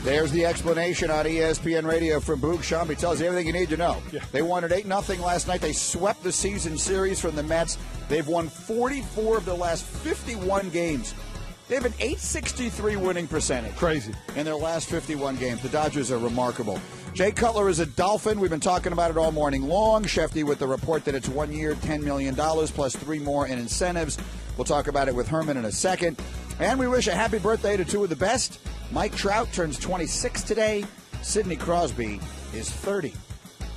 There's the explanation on ESPN Radio from Boog Shambi. Tells you everything you need to know. Yeah. They won at 8-0 last night. They swept the season series from the Mets. They've won 44 of their last 51 games. They have an .863 winning percentage. Crazy. In their last 51 games. The Dodgers are remarkable. Jay Cutler is a Dolphin. We've been talking about it all morning long. Shefty with the report that it's 1 year, $10 million, plus 3 more in incentives. We'll talk about it with Herman in a second. And we wish a happy birthday to two of the best. Mike Trout turns 26 today. Sidney Crosby is 30.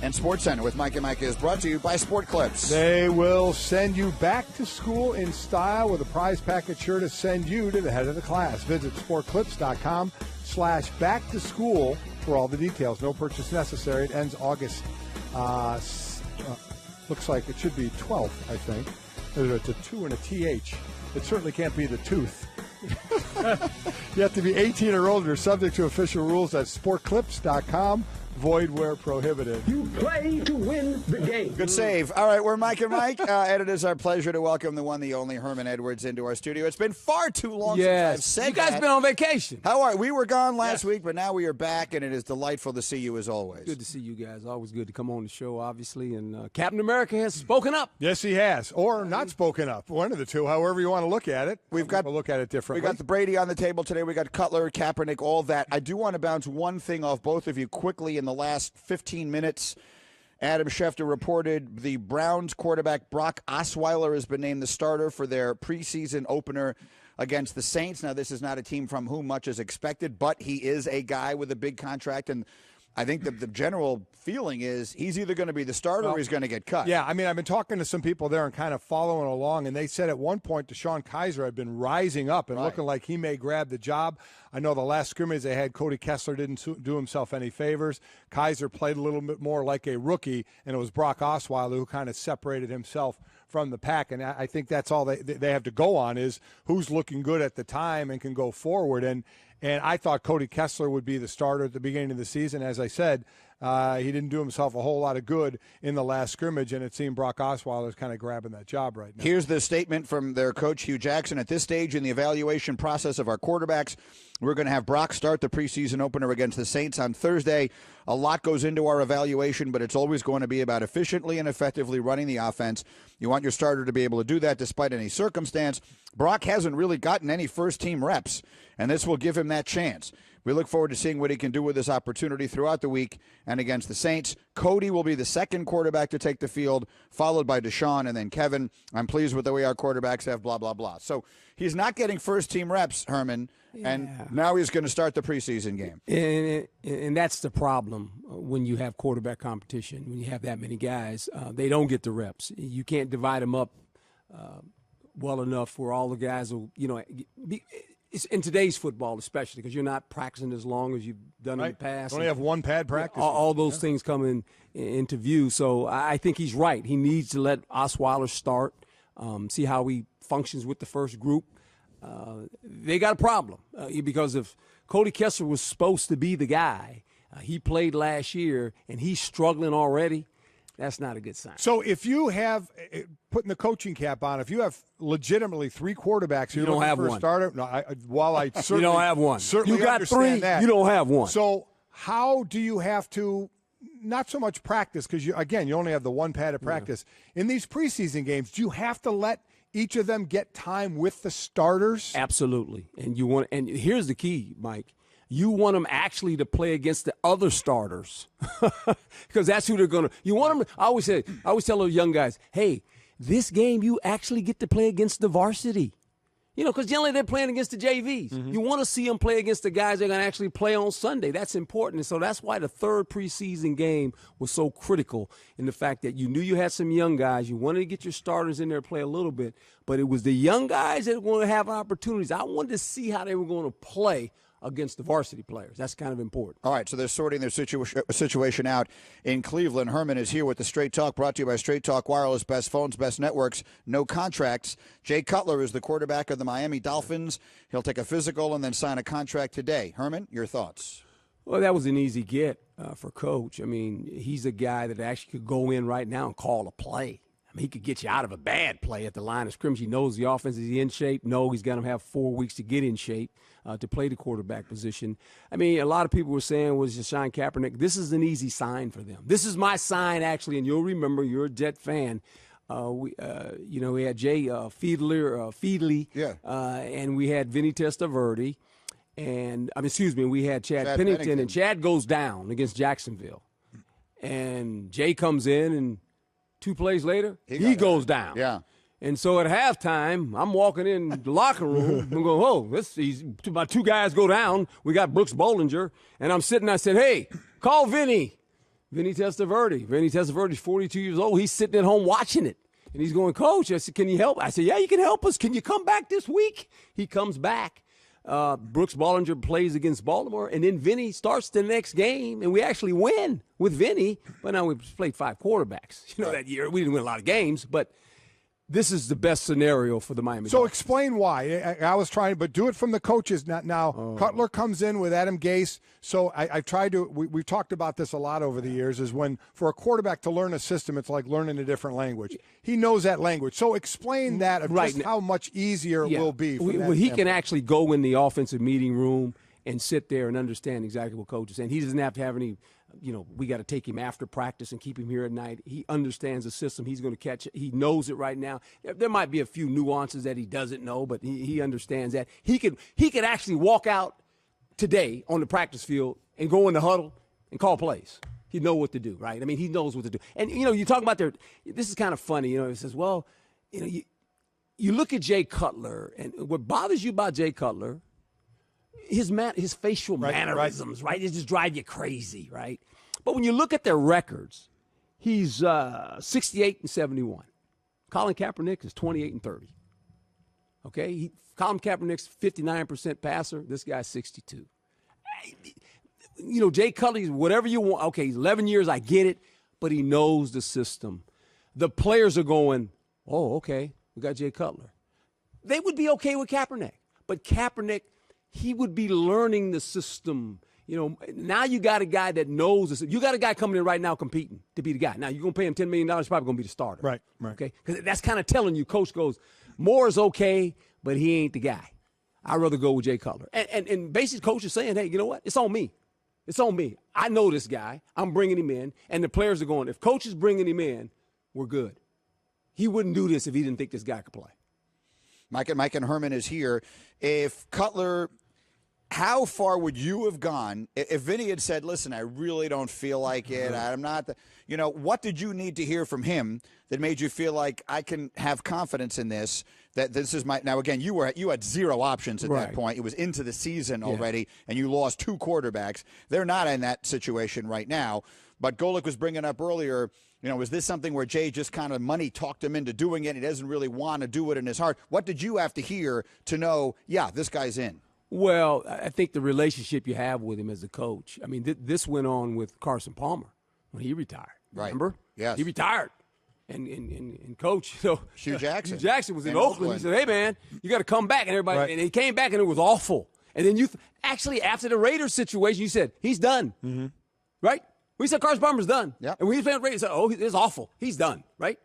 And SportsCenter with Mike and Mike is brought to you by Sport Clips. They will send you back to school in style with a prize package sure to send you to the head of the class. Visit sportclips.com/back to school for all the details. No purchase necessary. It ends August. Looks like it should be 12th, I think. It's a 2 and a TH. It certainly can't be the tooth. You have to be 18 or older, subject to official rules at sportclips.com. Void where prohibited. You play to win the game. Good save. All right, we're Mike and Mike. And it is our pleasure to welcome the one, the only Herman Edwards into our studio. It's been far too long since I've said you guys that. been on vacation. How are you? We were gone last week, but now we are back, and it is delightful to see you as always. Good to see you guys. Always good to come on the show, obviously. And Captain America has spoken up. Yes, he has. Or not spoken up. One of the two, however you want to look at it. We'll look at it differently. We got the Brady on the table today. We got Cutler, Kaepernick, all that. I do want to bounce one thing off both of you quickly in the last 15 minutes. Adam Schefter reported the Browns quarterback Brock Osweiler has been named the starter for their preseason opener against the Saints. Now, this is not a team from whom much is expected, but he is a guy with a big contract, and I think the general feeling is he's either going to be the starter or he's going to get cut. Yeah, I mean, I've been talking to some people there and kind of following along, and they said at one point DeShone Kizer had been rising up and looking like he may grab the job. I know the last scrimmage they had, Cody Kessler didn't do himself any favors. Kizer played a little bit more like a rookie, and it was Brock Osweiler who kind of separated himself from the pack, and I think that's all they have to go on is who's looking good at the time and can go forward. And I thought Cody Kessler would be the starter at the beginning of the season. As I said, he didn't do himself a whole lot of good in the last scrimmage, and it seemed Brock Osweiler is kind of grabbing that job right now. Here's the statement from their coach, Hugh Jackson. At this stage in the evaluation process of our quarterbacks, we're going to have Brock start the preseason opener against the Saints on Thursday. A lot goes into our evaluation, but it's always going to be about efficiently and effectively running the offense. You want your starter to be able to do that despite any circumstance. Brock hasn't really gotten any first-team reps, and this will give him that chance. We look forward to seeing what he can do with this opportunity throughout the week and against the Saints. Cody will be the second quarterback to take the field, followed by Deshaun and then Kevin. I'm pleased with the way our quarterbacks have blah, blah, blah. So he's not getting first-team reps, Herman, and now he's going to start the preseason game. And that's the problem when you have quarterback competition, when you have that many guys. They don't get the reps. You can't divide them up well enough where all the guys will, it's in today's football especially because you're not practicing as long as you've done in the past. Only have one pad practice. All those things come into view. So I think he's right. He needs to let Osweiler start, see how he functions with the first group. They got a problem because if Cody Kessler was supposed to be the guy, he played last year, and he's struggling already. That's not a good sign. So if you have, putting the coaching cap on, if you have legitimately three quarterbacks, you don't have for one. A starter. No, I certainly, you don't have one. Certainly you got three. That. You don't have one. So how do you have to? Not so much practice because you only have the one pad of practice in these preseason games. Do you have to let each of them get time with the starters? Absolutely. And here's the key, Mike. You want them actually to play against the other starters because that's who they're going to. You want them. I always tell those young guys, hey, this game you actually get to play against the varsity. Because generally they're playing against the JVs. Mm-hmm. You want to see them play against the guys they're going to actually play on Sunday. That's important. And so that's why the third preseason game was so critical in the fact that you knew you had some young guys. You wanted to get your starters in there to play a little bit. But it was the young guys that were going to have opportunities. I wanted to see how they were going to play against the varsity players. That's kind of important. All right, so they're sorting their situation out in Cleveland. Herman is here with the Straight Talk, brought to you by Straight Talk Wireless, best phones, best networks, no contracts. Jay Cutler is the quarterback of the Miami Dolphins. He'll take a physical and then sign a contract today. Herman, your thoughts? Well, that was an easy get for Coach. I mean, he's a guy that actually could go in right now and call a play. I mean, he could get you out of a bad play at the line of scrimmage. He knows the offense. Is he in shape? No, he's got to have 4 weeks to get in shape to play the quarterback position. I mean, a lot of people were saying, was Deshaun Kaepernick, this is an easy sign for them. This is my sign, actually, and you'll remember, you're a Jet fan. We had Jay Feedley, and we had Vinny Testaverde, and we had Chad Pennington, and Chad goes down against Jacksonville, and Jay comes in, and 2 plays later, he goes down. Yeah. And so at halftime, I'm walking in the locker room. I'm going, whoa, this easy. My 2 guys go down. We got Brooks Bollinger. And I'm sitting, I said, hey, call Vinny. Vinny Testaverde. Vinny Testaverde's 42 years old. He's sitting at home watching it. And he's going, Coach, I said, can you help? I said, yeah, you can help us. Can you come back this week? He comes back. Brooks Bollinger plays against Baltimore. And then Vinny starts the next game. And we actually win with Vinny. But now we played 5 quarterbacks. That year. We didn't win a lot of games. But this is the best scenario for the Miami Dolphins. Explain why. I was trying, but do it from the coaches. Now Cutler comes in with Adam Gase. So I've tried to. We've talked about this a lot over the years. Is when for a quarterback to learn a system, it's like learning a different language. He knows that language. So explain that of just how much easier it will be. He can actually go in the offensive meeting room and sit there and understand exactly what coach is saying. He doesn't have to have any. We got to take him after practice and keep him here at night. He understands the system. He's going to catch it. He knows it right now. There might be a few nuances that he doesn't know, but he understands that. He could actually walk out today on the practice field and go in the huddle and call plays. He'd know what to do, right? I mean, he knows what to do. And, you talk about this is kind of funny. It says, well, you look at Jay Cutler, and what bothers you about Jay Cutler, his facial mannerisms, right? It just drive you crazy, right? But when you look at their records, he's 68-71. Colin Kaepernick is 28-30. Okay, Colin Kaepernick's 59% passer. This guy's 62. Jay Cutler's whatever you want. Okay, he's 11 years. I get it, but he knows the system. The players are going, oh, okay, we got Jay Cutler. They would be okay with Kaepernick, but Kaepernick. He would be learning the system. Now you got a guy that knows this. You got a guy coming in right now competing to be the guy. Now you're going to pay him $10 million, he's probably going to be the starter. Right. Okay? Because that's kind of telling you, coach goes, Moore is okay, but he ain't the guy. I'd rather go with Jay Cutler. And basically, coach is saying, hey, you know what? It's on me. It's on me. I know this guy. I'm bringing him in. And the players are going, if coach is bringing him in, we're good. He wouldn't do this if he didn't think this guy could play. Mike and Herman is here. If Cutler... How far would you have gone if Vinny had said, listen, I really don't feel like it. I'm not what did you need to hear from him that made you feel like I can have confidence in this, that this is now again, you had 0 options at that point. It was into the season already, and you lost 2 quarterbacks. They're not in that situation right now. But Golick was bringing up earlier, was this something where Jay just kind of money talked him into doing it? He doesn't really want to do it in his heart. What did you have to hear to know, yeah, this guy's in? Well, I think the relationship you have with him as a coach. I mean, this went on with Carson Palmer when he retired. Right. Remember? Yes. He retired. And coach, Hugh Jackson. Hugh Jackson was in Oakland. He said, hey, man, you got to come back. And everybody, and he came back, and it was awful. And then actually, after the Raiders situation, you said, he's done. Mm-hmm. Right? We said Carson Palmer's done. Yep. And we playing Raiders, said, oh, it's awful. He's done. Right?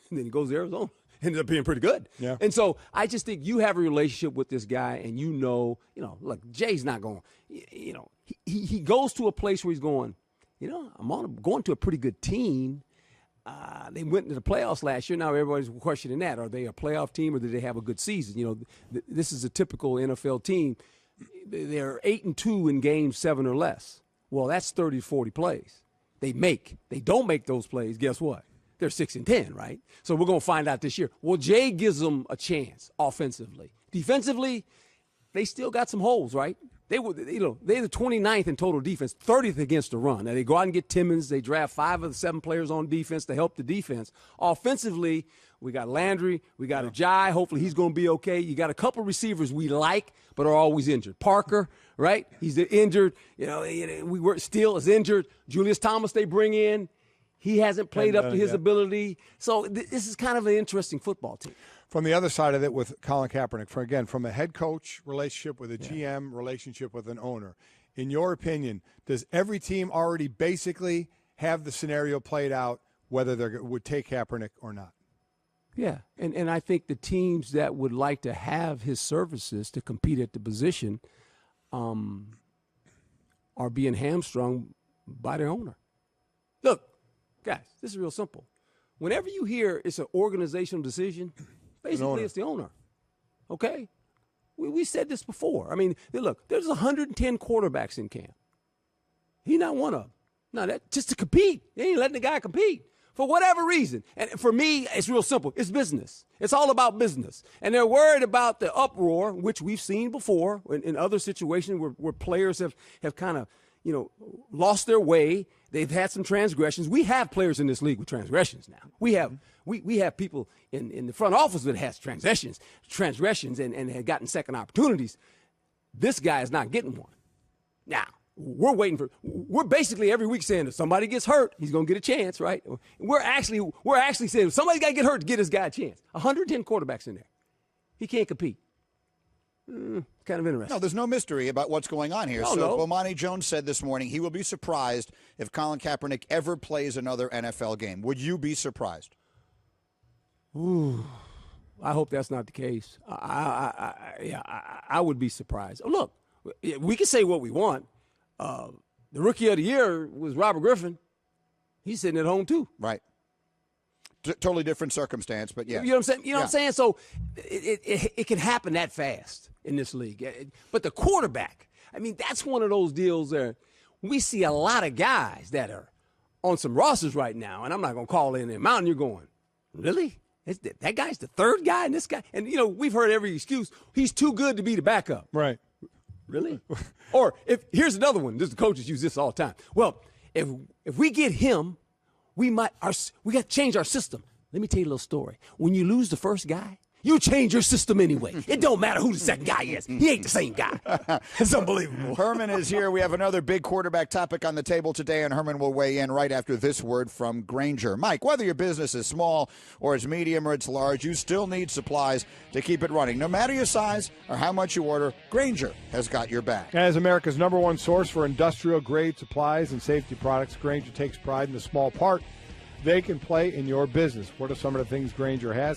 And then he goes to Arizona. Ended up being pretty good. Yeah. And so I just think you have a relationship with this guy, and look, Jay's not going, he goes to a place where he's going, I'm going to a pretty good team. They went into the playoffs last year. Now everybody's questioning that. Are they a playoff team, or did they have a good season? This is a typical NFL team. They're 8-2 in games 7 or less. Well, that's 30 to 40 plays. They don't make those plays. Guess what? They're 6-10, right? So we're going to find out this year. Well, Jay gives them a chance offensively. Defensively, they still got some holes, right? They're the 29th in total defense, 30th against the run. Now, they go out and get Timmons. They draft 5 of the 7 players on defense to help the defense. Offensively, we got Landry. We got Ajay. Hopefully he's going to be okay. You got a couple receivers we like but are always injured. Parker, right? He's injured. Steele is injured. Julius Thomas they bring in. He hasn't played up to his ability. So this is kind of an interesting football team. From the other side of it with Colin Kaepernick, from a head coach relationship with a GM relationship with an owner, in your opinion, does every team already basically have the scenario played out whether they would take Kaepernick or not? Yeah, and I think the teams that would like to have his services to compete at the position are being hamstrung by their owner. Look, guys, this is real simple. Whenever you hear it's an organizational decision, basically it's the owner. Okay? We said this before. I mean, look, there's 110 quarterbacks in camp. He's not one of them. No, that just to compete. They ain't letting the guy compete for whatever reason. And for me, it's real simple. It's business. It's all about business. And they're worried about the uproar, which we've seen before in other situations where players have kind of, lost their way. They've had some transgressions. We have players in this league with transgressions now. We have people in the front office that has transgressions and have gotten second opportunities. This guy is not getting one. Now, we're basically every week saying if somebody gets hurt, he's going to get a chance, right? We're actually saying somebody's got to get hurt to get this guy a chance. 110 quarterbacks in there. He can't compete. Kind of interesting. No, there's no mystery about what's going on here. No. Bomani Jones said this morning he will be surprised if Colin Kaepernick ever plays another NFL game. Would you be surprised? Ooh, I hope that's not the case. I would be surprised. Look, we can say what we want. The rookie of the year was Robert Griffin. He's sitting at home too. Right. Totally different circumstance, but yeah. You know what I'm saying? You know what I'm saying? So it can happen that fast in this league. But the quarterback, I mean, that's one of those deals there. We see a lot of guys that are on some rosters right now, and I'm not going to call in there. Mountain, you're going, really? That guy's the third guy and this guy? And, we've heard every excuse. He's too good to be the backup. Right. Really? Or here's another one. The coaches use this all the time. Well, if we get him, we got to change our system. Let me tell you a little story. When you lose the first guy, you change your system anyway. It don't matter who the second guy is. He ain't the same guy. It's unbelievable. Herman is here. We have another big quarterback topic on the table today, and Herman will weigh in right after this word from Grainger. Mike, whether your business is small or it's medium or it's large, you still need supplies to keep it running. No matter your size or how much you order, Grainger has got your back. As America's #1 source for industrial-grade supplies and safety products, Grainger takes pride in the small part they can play in your business. What are some of the things Grainger has?